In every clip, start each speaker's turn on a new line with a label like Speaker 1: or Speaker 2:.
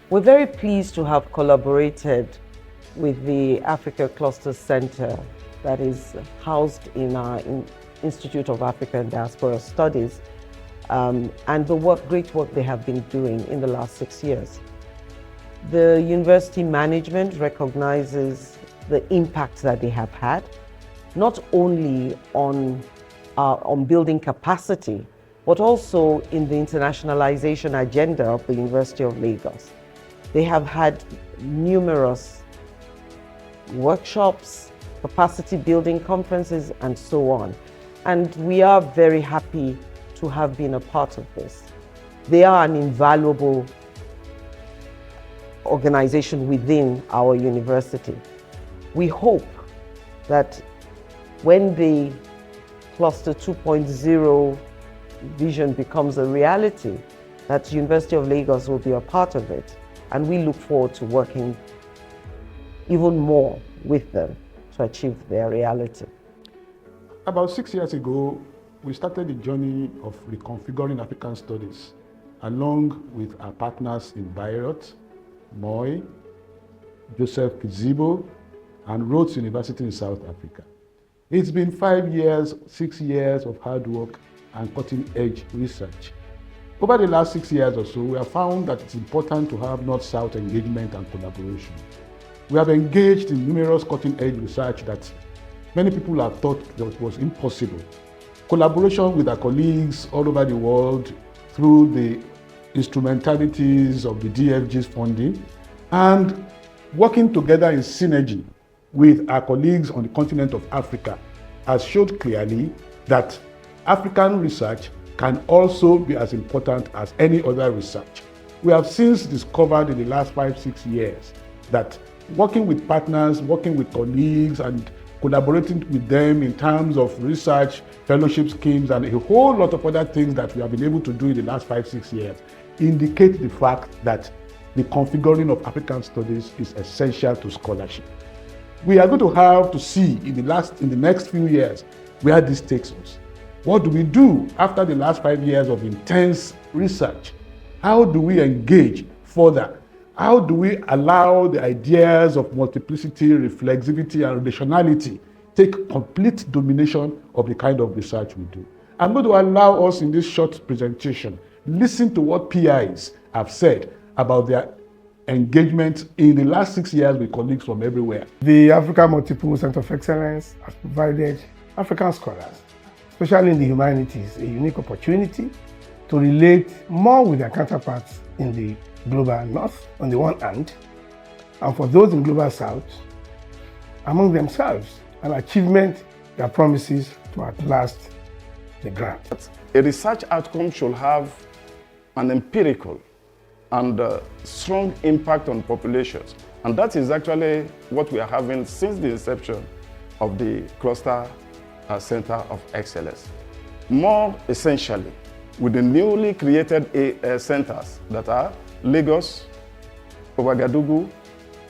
Speaker 1: We're very pleased to have collaborated with the Africa Cluster Center that is housed in our Institute of African Diaspora Studies, and the great work they have been doing in the last 6 years. The university management recognizes the impact that they have had, not only on building capacity, but also in the internationalization agenda of the University of Lagos. They have had numerous workshops, capacity building conferences, and so on. And we are very happy to have been a part of this. They are an invaluable organization within our university. We hope that when the Cluster 2.0 vision becomes a reality, that University of Lagos will be a part of it. And we look forward to working even more with them to achieve their reality.
Speaker 2: About 6 years ago, we started the journey of reconfiguring African studies along with our partners in Bayreuth, Moi, Joseph Kizibo, and Rhodes University in South Africa. It's been 5 years, 6 years of hard work and cutting-edge research. Over the last 6 years or so, we have found that it's important to have North-South engagement and collaboration. We have engaged in numerous cutting-edge research that many people have thought that was impossible. Collaboration with our colleagues all over the world through the instrumentalities of the DFG's funding, and working together in synergy with our colleagues on the continent of Africa has showed clearly that African research can also be as important as any other research. We have since discovered in the last 5-6 years that working with partners, working with colleagues, and collaborating with them in terms of research, fellowship schemes, and a whole lot of other things that we have been able to do in the last 5-6 years indicate the fact that the configuring of African studies is essential to scholarship. We are going to have to see in the next few years where this takes us. What do we do after the last 5 years of intense research? How do we engage further? How do we allow the ideas of multiplicity, reflexivity, and relationality take complete domination of the kind of research we do? I'm going to allow us in this short presentation listen to what PIs have said about their engagement in the last 6 years with colleagues from everywhere.
Speaker 3: The Africa Multiple Center of Excellence has provided African scholars, especially in the humanities, a unique opportunity to relate more with their counterparts in the global north on the one hand, and for those in global south, among themselves, an achievement that promises to outlast the grant.
Speaker 4: A research outcome should have an empirical and strong impact on populations. And that is actually what we are having since the inception of the Cluster Center of Excellence. More essentially, with the newly created centers that are Lagos, Ouagadougou,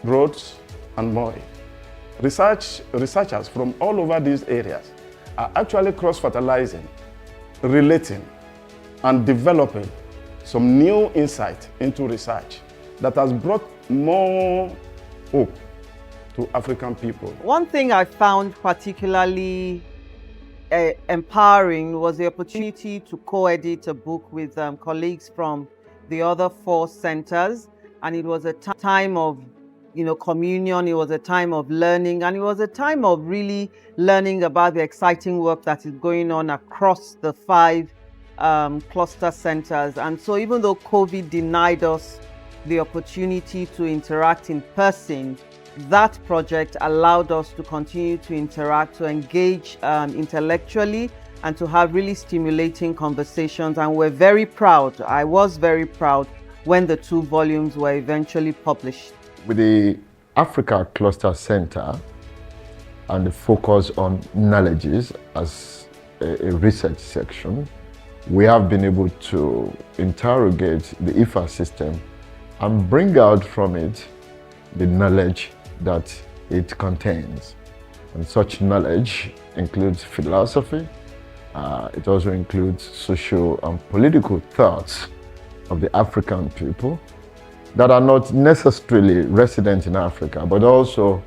Speaker 4: Rhodes, and Moi. Researchers from all over these areas are actually cross-fertilizing, relating, and developing some new insight into research that has brought more hope to African people.
Speaker 1: One thing I found particularly empowering was the opportunity to co-edit a book with colleagues from the other 4 centers, and it was a time of communion, it was a time of learning, and it was a time of really learning about the exciting work that is going on across the 5 cluster centers. And so even though COVID denied us the opportunity to interact in person, that project allowed us to continue to interact, to engage intellectually, and to have really stimulating conversations. And we're very proud, I was very proud, when the 2 volumes were eventually published.
Speaker 5: With the Africa Cluster Center and the focus on knowledges as a research section, we have been able to interrogate the IFA system and bring out from it the knowledge that it contains. And such knowledge includes philosophy, it also includes social and political thoughts of the African people, that are not necessarily resident in Africa, but also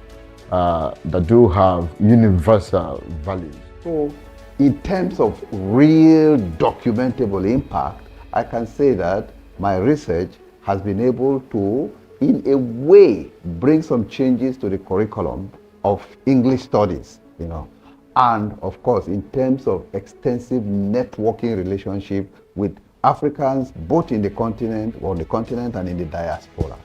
Speaker 5: that do have universal values.
Speaker 6: So, in terms of real documentable impact, I can say that my research has been able to, in a way, bring some changes to the curriculum of English studies, and of course, in terms of extensive networking relationship with Africans, both in the continent, and in the diaspora.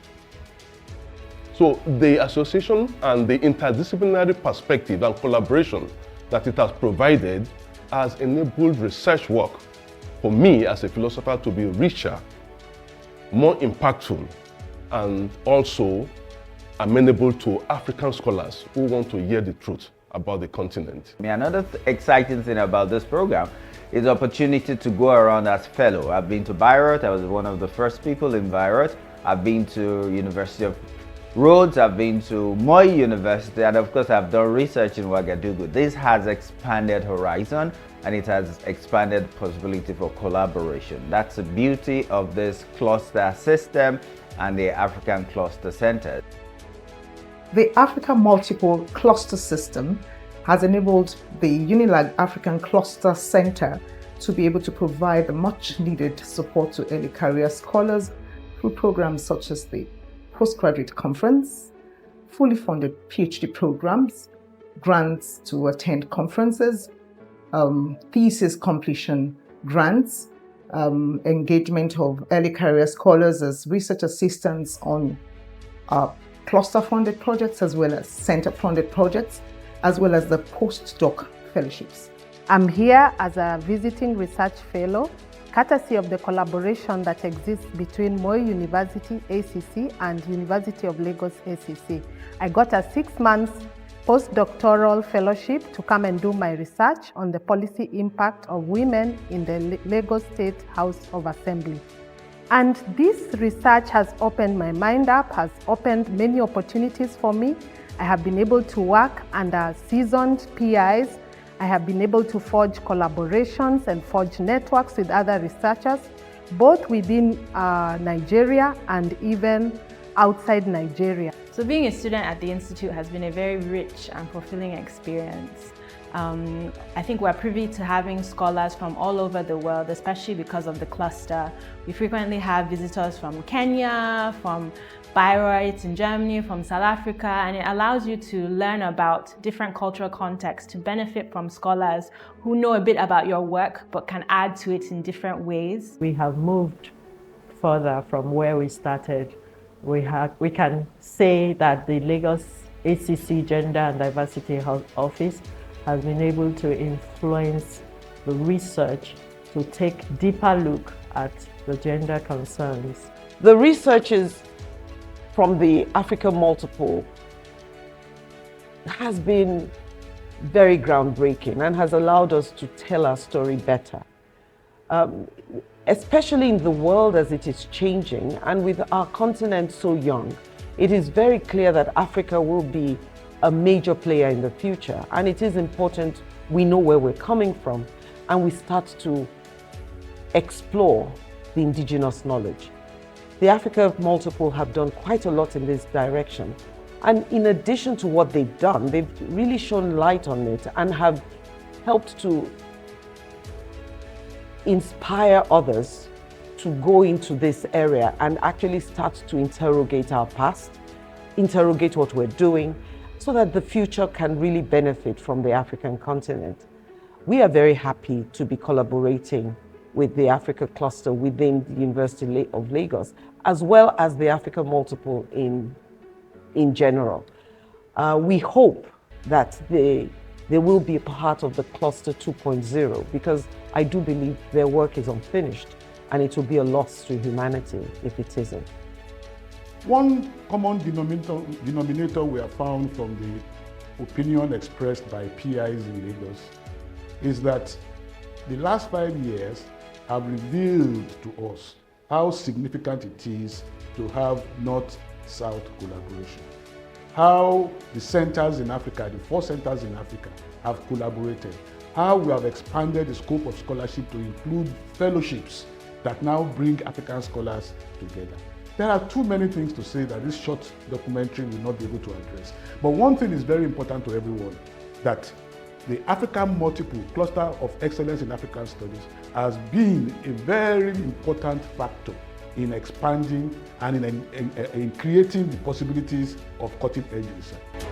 Speaker 7: So the association and the interdisciplinary perspective and collaboration that it has provided has enabled research work for me as a philosopher to be richer, more impactful, and also amenable to African scholars who want to hear the truth about the continent.
Speaker 8: Another exciting thing about this program is the opportunity to go around as fellow. I've been to Bayreuth. I was one of the first people in Bayreuth. I've been to University of Rhodes, I've been to Moi University, and of course I've done research in Ouagadougou. This has expanded horizon, and it has expanded possibility for collaboration. That's the beauty of this cluster system and the African Cluster Center.
Speaker 9: The Africa Multiple Cluster System has enabled the UNILAG African Cluster Center to be able to provide the much needed support to early career scholars through programs such as the Postgraduate Conference, fully funded PhD programs, grants to attend conferences, thesis completion grants, engagement of early career scholars as research assistants on cluster-funded projects as well as center-funded projects, as well as the postdoc fellowships.
Speaker 10: I'm here as a visiting research fellow, courtesy of the collaboration that exists between Moi University ACC and University of Lagos ACC. I got a 6-month postdoctoral fellowship to come and do my research on the policy impact of women in the Lagos State House of Assembly. And this research has opened my mind up, has opened many opportunities for me. I have been able to work under seasoned PIs. I have been able to forge collaborations and forge networks with other researchers, both within Nigeria and even outside Nigeria.
Speaker 11: So being a student at the Institute has been a very rich and fulfilling experience. I think we're privy to having scholars from all over the world, especially because of the cluster. We frequently have visitors from Kenya, from Bayreuth in Germany, from South Africa, and it allows you to learn about different cultural contexts, to benefit from scholars who know a bit about your work but can add to it in different ways.
Speaker 12: We have moved further from where we started. We can say that the Lagos ACC Gender and Diversity Office has been able to influence the research to take a deeper look at the gender concerns.
Speaker 13: The researches from the Africa Multiple has been very groundbreaking and has allowed us to tell our story better. Especially in the world as it is changing and with our continent so young, it is very clear that Africa will be a major player in the future, and it is important we know where we're coming from and we start to explore the indigenous knowledge. The Africa Multiple have done quite a lot in this direction, and in addition to what they've done, they've really shone light on it and have helped to inspire others to go into this area and actually start to interrogate our past, interrogate what we're doing, so that the future can really benefit from the African continent. We are very happy to be collaborating with the Africa Cluster within the University of Lagos, as well as the Africa Multiple in general. We hope that they will be a part of the Cluster 2.0, because I do believe their work is unfinished and it will be a loss to humanity if it isn't.
Speaker 2: One common denominator we have found from the opinion expressed by PIs in Lagos is that the last 5 years have revealed to us how significant it is to have North-South collaboration. How the centers in Africa, the 4 centers in Africa, have collaborated. How we have expanded the scope of scholarship to include fellowships that now bring African scholars together. There are too many things to say that this short documentary will not be able to address. But one thing is very important to everyone, that the African Multiple Cluster of Excellence in African Studies has been a very important factor in expanding and in creating the possibilities of cutting-edge research.